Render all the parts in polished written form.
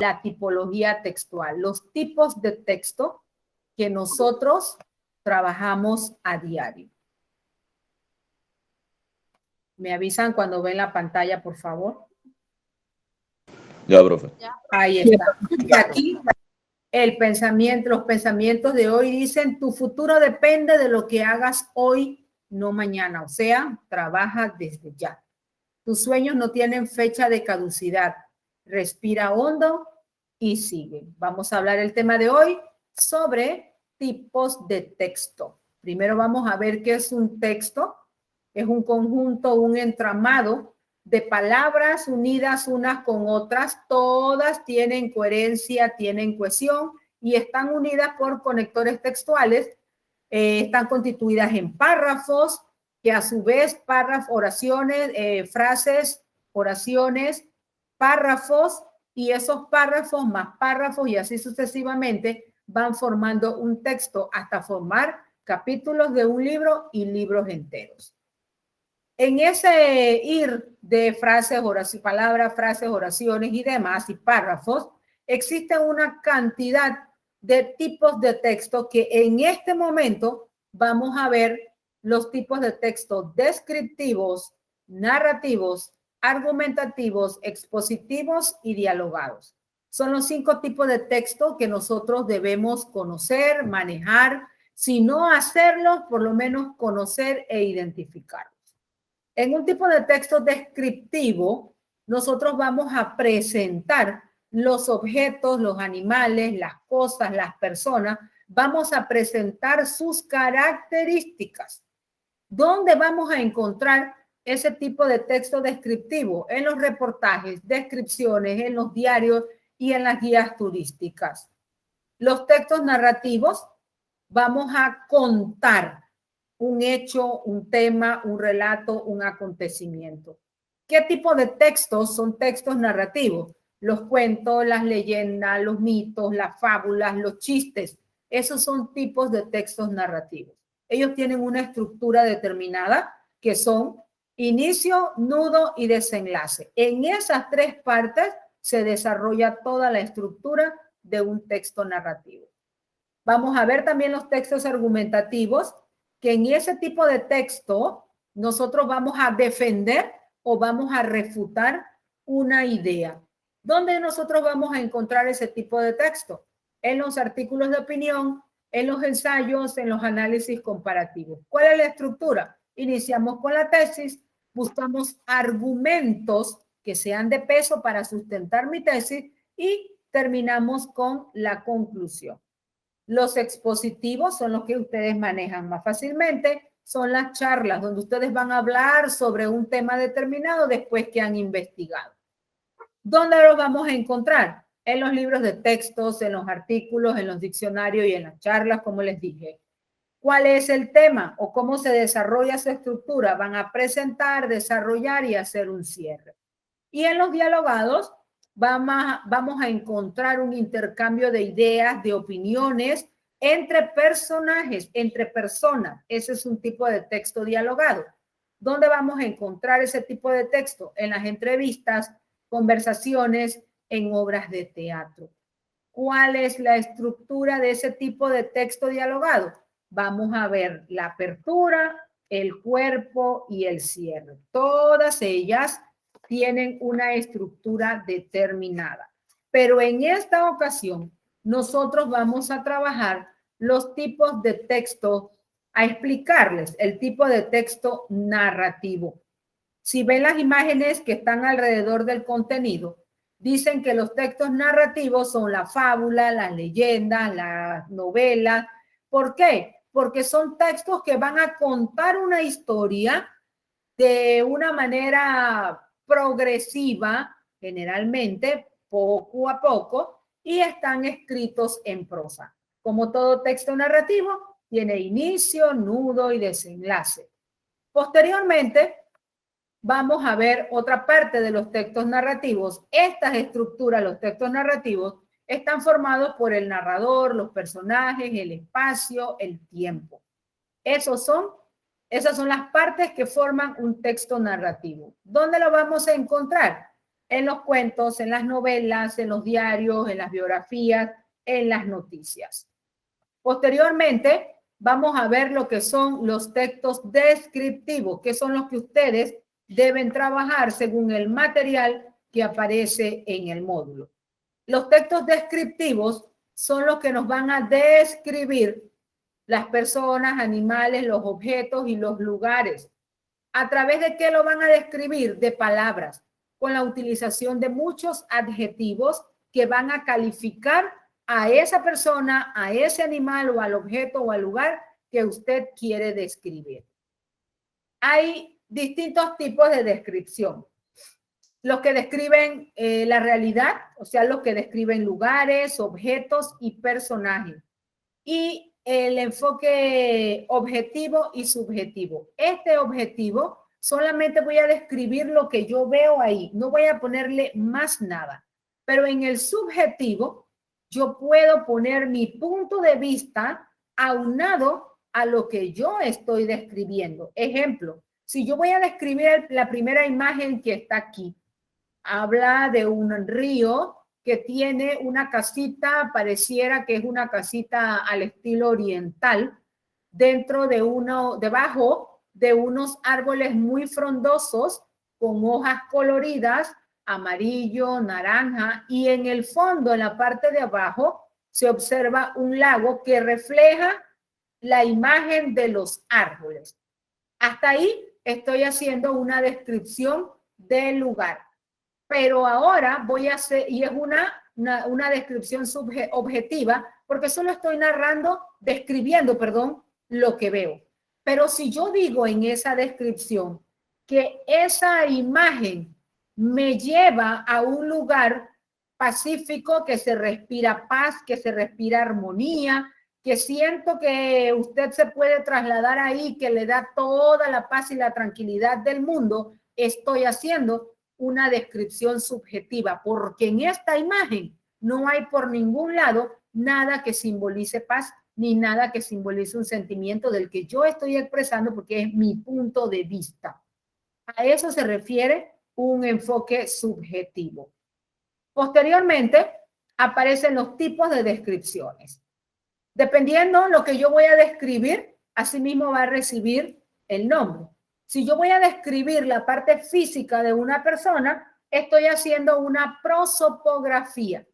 la tipología textual, los tipos de texto que nosotros trabajamos a diario. ¿Me avisan cuando ven la pantalla, por favor? Ya, profe. Ahí está. Y aquí los pensamientos de hoy dicen, tu futuro depende de lo que hagas hoy, no mañana. O sea, trabaja desde ya. Tus sueños no tienen fecha de caducidad. Respira hondo y sigue. Vamos a hablar el tema de hoy sobre tipos de texto. Primero vamos a ver qué es un texto. Es un conjunto, un entramado de palabras unidas unas con otras. Todas tienen coherencia, tienen cohesión y están unidas por conectores textuales. Están constituidas en párrafos, que a su vez párrafos, oraciones, frases, oraciones, párrafos, y esos párrafos más párrafos y así sucesivamente van formando un texto hasta formar capítulos de un libro y libros enteros. En ese ir de frases, oraciones, palabras, frases, oraciones y demás, y párrafos, existe una cantidad de tipos de texto que en este momento vamos a ver los tipos de texto descriptivos, narrativos, argumentativos, expositivos y dialogados. Son los 5 tipos de texto que nosotros debemos conocer, manejar, si no hacerlos, por lo menos conocer e identificar. En un tipo de texto descriptivo, nosotros vamos a presentar los objetos, los animales, las cosas, las personas, vamos a presentar sus características. ¿Dónde vamos a encontrar ese tipo de texto descriptivo? En los reportajes, descripciones, en los diarios y en las guías turísticas. Los textos narrativos, vamos a contar un hecho, un tema, un relato, un acontecimiento. ¿Qué tipo de textos son textos narrativos? Los cuentos, las leyendas, los mitos, las fábulas, los chistes. Esos son tipos de textos narrativos. Ellos tienen una estructura determinada que son inicio, nudo y desenlace. En esas 3 partes se desarrolla toda la estructura de un texto narrativo. Vamos a ver también los textos argumentativos, que en ese tipo de texto nosotros vamos a defender o vamos a refutar una idea. ¿Dónde nosotros vamos a encontrar ese tipo de texto? En los artículos de opinión, en los ensayos, en los análisis comparativos. ¿Cuál es la estructura? Iniciamos con la tesis, buscamos argumentos que sean de peso para sustentar mi tesis y terminamos con la conclusión. Los expositivos son los que ustedes manejan más fácilmente, son las charlas donde ustedes van a hablar sobre un tema determinado después que han investigado. ¿Dónde los vamos a encontrar? En los libros de textos, en los artículos, en los diccionarios y en las charlas, como les dije. ¿Cuál es el tema o cómo se desarrolla su estructura? Van a presentar, desarrollar y hacer un cierre. Y en los dialogados vamos a encontrar un intercambio de ideas, de opiniones entre personajes, entre personas. Ese es un tipo de texto dialogado. ¿Dónde vamos a encontrar ese tipo de texto? En las entrevistas, conversaciones, en obras de teatro. ¿Cuál es la estructura de ese tipo de texto dialogado? Vamos a ver la apertura, el cuerpo y el cierre. Todas ellas tienen una estructura determinada. Pero en esta ocasión, nosotros vamos a trabajar los tipos de texto, a explicarles el tipo de texto narrativo. Si ven las imágenes que están alrededor del contenido, dicen que los textos narrativos son la fábula, las leyendas, las novelas. ¿Por qué? Porque son textos que van a contar una historia de una manera progresiva, generalmente, poco a poco, y están escritos en prosa. Como todo texto narrativo, tiene inicio, nudo y desenlace. Posteriormente, vamos a ver otra parte de los textos narrativos. Estas estructuras, los textos narrativos, están formados por el narrador, los personajes, el espacio, el tiempo. Esas son las partes que forman un texto narrativo. ¿Dónde lo vamos a encontrar? en los cuentos, en las novelas, en los diarios, en las biografías, en las noticias. Posteriormente, vamos a ver lo que son los textos descriptivos, que son los que ustedes deben trabajar según el material que aparece en el módulo. Los textos descriptivos son los que nos van a describir las personas, animales, los objetos y los lugares. ¿A través de qué lo van a describir? De palabras, con la utilización de muchos adjetivos que van a calificar a esa persona, a ese animal o al objeto o al lugar que usted quiere describir. Hay distintos tipos de descripción. Los que describen la realidad, o sea, los que describen lugares, objetos y personajes. Y el enfoque objetivo y subjetivo. Este objetivo solamente voy a describir lo que yo veo ahí, no voy a ponerle más nada. Pero en el subjetivo, yo puedo poner mi punto de vista aunado a lo que yo estoy describiendo. Ejemplo, si yo voy a describir la primera imagen que está aquí, habla de un río que tiene una casita, pareciera que es una casita al estilo oriental, debajo de unos árboles muy frondosos con hojas coloridas, amarillo, naranja, y en el fondo, en la parte de abajo, se observa un lago que refleja la imagen de los árboles. Hasta ahí estoy haciendo una descripción del lugar. Pero ahora voy a hacer, y es una descripción objetiva, porque solo estoy describiendo, lo que veo. Pero si yo digo en esa descripción que esa imagen me lleva a un lugar pacífico, que se respira paz, que se respira armonía, que siento que usted se puede trasladar ahí, que le da toda la paz y la tranquilidad del mundo, estoy haciendo una descripción subjetiva, porque en esta imagen no hay por ningún lado nada que simbolice paz, ni nada que simbolice un sentimiento del que yo estoy expresando, porque es mi punto de vista. A eso se refiere un enfoque subjetivo. Posteriormente, aparecen los tipos de descripciones. Dependiendo lo que yo voy a describir, asimismo va a recibir el nombre. Si yo voy a describir la parte física de una persona, estoy haciendo una prosopografía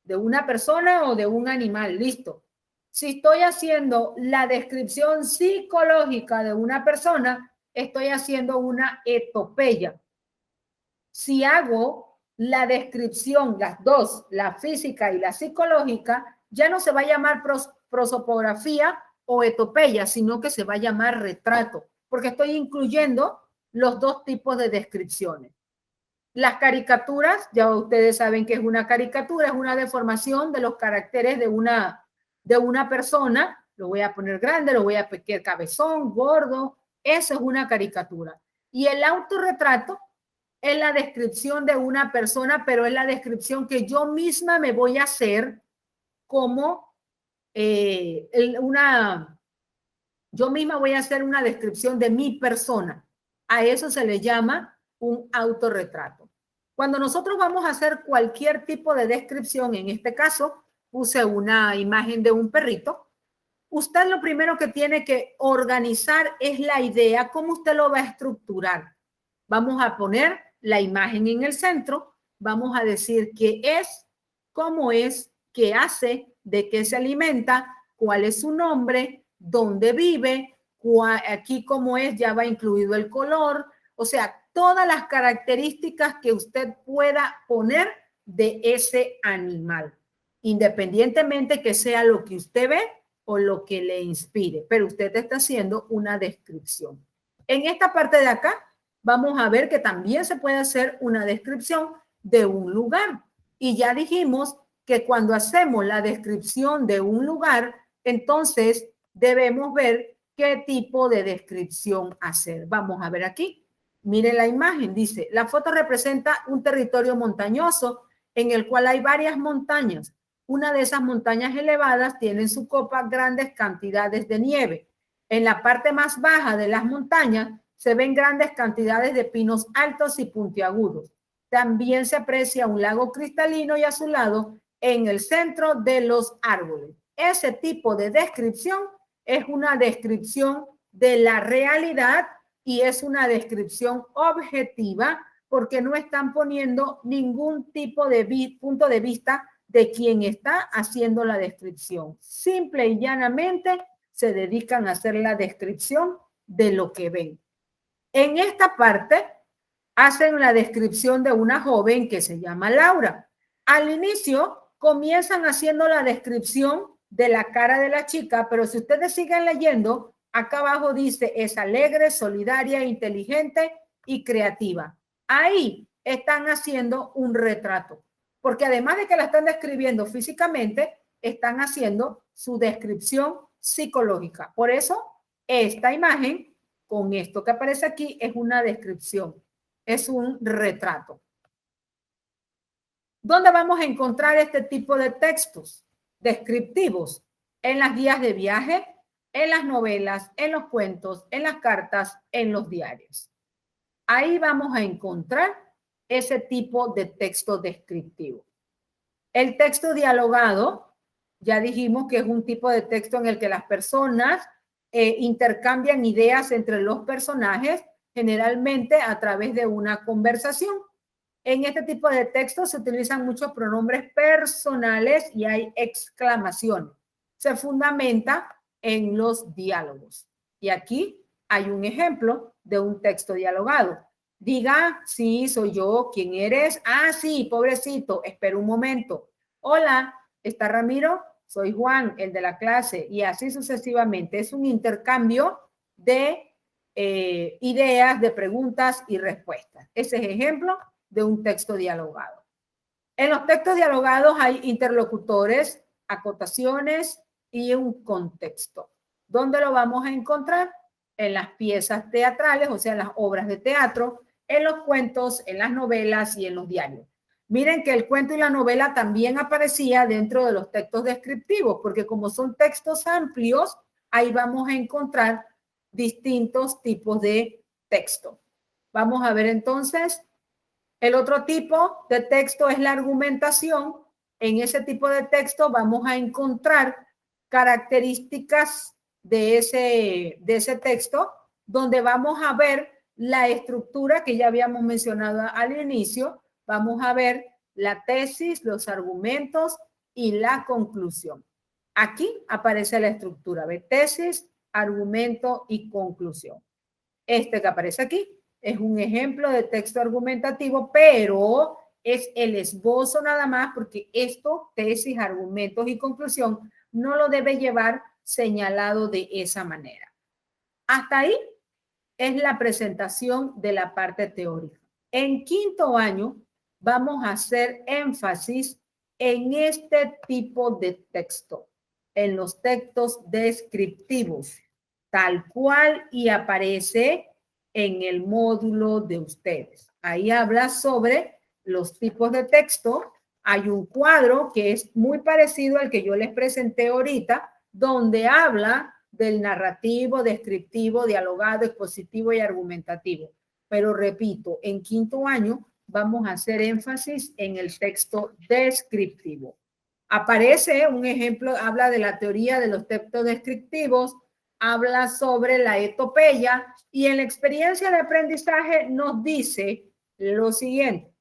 de una persona o de un animal, listo. Si estoy haciendo la descripción psicológica de una persona, estoy haciendo una etopeya. Si hago la descripción, las dos, la física y la psicológica, ya no se va a llamar prosopografía o etopeya, sino que se va a llamar retrato, porque estoy incluyendo los dos tipos de descripciones. Las caricaturas, ya ustedes saben que es una caricatura, es una deformación de los caracteres de una persona. Lo voy a poner grande, lo voy a poner cabezón, gordo. Eso es una caricatura. Y el autorretrato es la descripción de una persona, pero es la descripción que yo misma me voy a hacer como yo misma voy a hacer una descripción de mi persona. A eso se le llama un autorretrato. Cuando nosotros vamos a hacer cualquier tipo de descripción, en este caso puse una imagen de un perrito, usted lo primero que tiene que organizar es la idea, cómo usted lo va a estructurar. Vamos a poner la imagen en el centro, vamos a decir qué es, cómo es, qué hace, de qué se alimenta, cuál es su nombre, dónde vive, aquí cómo es, ya va incluido el color, o sea, todas las características que usted pueda poner de ese animal, independientemente que sea lo que usted ve o lo que le inspire, pero usted está haciendo una descripción. En esta parte de acá vamos a ver que también se puede hacer una descripción de un lugar. Y ya dijimos que cuando hacemos la descripción de un lugar, entonces debemos ver qué tipo de descripción hacer. Vamos a ver aquí. Miren la imagen, dice, la foto representa un territorio montañoso en el cual hay varias montañas. Una de esas montañas elevadas tiene en su copa grandes cantidades de nieve. En la parte más baja de las montañas se ven grandes cantidades de pinos altos y puntiagudos. también se aprecia un lago cristalino y azulado en el centro de los árboles. Ese tipo de descripción es una descripción de la realidad y es una descripción objetiva porque no están poniendo ningún tipo de punto de vista de quien está haciendo la descripción. Simple y llanamente se dedican a hacer la descripción de lo que ven. En esta parte hacen la descripción de una joven que se llama Laura. Al inicio comienzan haciendo la descripción de la cara de la chica, pero si ustedes siguen leyendo, acá abajo dice es alegre, solidaria, inteligente y creativa. Ahí están haciendo un retrato, porque además de que la están describiendo físicamente, están haciendo su descripción psicológica. Por eso, esta imagen, con esto que aparece aquí, es una descripción, es un retrato. ¿Dónde vamos a encontrar este tipo de textos descriptivos? En las guías de viaje, en las novelas, en los cuentos, en las cartas, en los diarios. Ahí vamos a encontrar ese tipo de texto descriptivo. El texto dialogado, ya dijimos que es un tipo de texto en el que las personas intercambian ideas entre los personajes, generalmente a través de una conversación. En este tipo de textos se utilizan muchos pronombres personales y hay exclamaciones. Se fundamenta en los diálogos. Y aquí hay un ejemplo de un texto dialogado. Diga, sí, soy yo. ¿Quién eres? Ah, sí, pobrecito. Espera un momento. Hola, ¿está Ramiro? Soy Juan, el de la clase. Y así sucesivamente. Es un intercambio de ideas, de preguntas y respuestas. Ese es ejemplo de un texto dialogado. En los textos dialogados hay interlocutores, acotaciones y un contexto. ¿Dónde lo vamos a encontrar? En las piezas teatrales, o sea, en las obras de teatro, en los cuentos, en las novelas y en los diarios. Miren que el cuento y la novela también aparecía dentro de los textos descriptivos, porque como son textos amplios, ahí vamos a encontrar distintos tipos de texto. Vamos a ver entonces. El otro tipo de texto es la argumentación. En ese tipo de texto vamos a encontrar características de ese texto, donde vamos a ver la estructura que ya habíamos mencionado al inicio. Vamos a ver la tesis, los argumentos y la conclusión. Aquí aparece la estructura de tesis, argumento y conclusión. Este que aparece aquí es un ejemplo de texto argumentativo, pero es el esbozo nada más, porque esto, tesis, argumentos y conclusión, no lo debe llevar señalado de esa manera. Hasta ahí es la presentación de la parte teórica. En quinto año vamos a hacer énfasis en este tipo de texto, en los textos descriptivos, tal cual y aparece en el módulo de ustedes. Ahí habla sobre los tipos de texto. Hay un cuadro que es muy parecido al que yo les presenté ahorita, donde habla del narrativo, descriptivo, dialogado, expositivo y argumentativo. Pero repito, en quinto año vamos a hacer énfasis en el texto descriptivo. Aparece un ejemplo, habla de la teoría de los textos descriptivos, habla sobre la etopeya y en la experiencia de aprendizaje nos dice lo siguiente.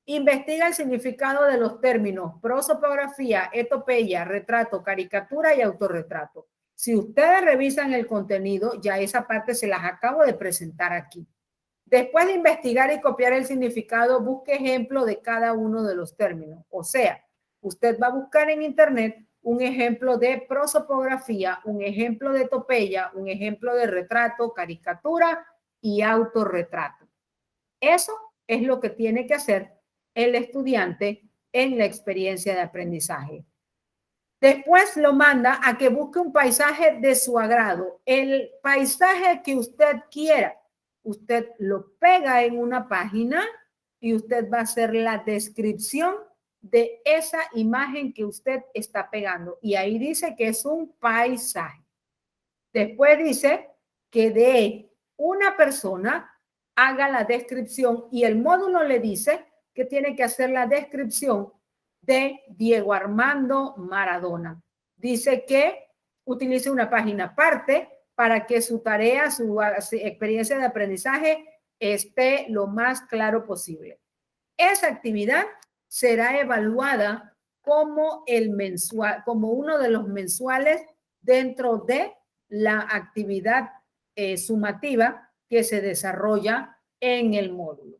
Investiga el significado de los términos prosopografía, etopeya, retrato, caricatura y autorretrato. Si ustedes revisan el contenido, ya esa parte se las acabo de presentar aquí. Después de investigar y copiar el significado, busque ejemplo de cada uno de los términos. O sea, usted va a buscar en internet un ejemplo de prosopografía, un ejemplo de etopeya, un ejemplo de retrato, caricatura y autorretrato. Eso es lo que tiene que hacer el estudiante en la experiencia de aprendizaje. Después lo manda a que busque un paisaje de su agrado, el paisaje que usted quiera. Usted lo pega en una página y usted va a hacer la descripción de esa imagen que usted está pegando. Y ahí dice que es un paisaje. Después dice que de una persona haga la descripción y el módulo le dice que tiene que hacer la descripción de Diego Armando Maradona. Dice que utilice una página aparte para que su tarea, su experiencia de aprendizaje esté lo más claro posible. Esa actividad será evaluada como como uno de los mensuales dentro de la actividad sumativa que se desarrolla en el módulo.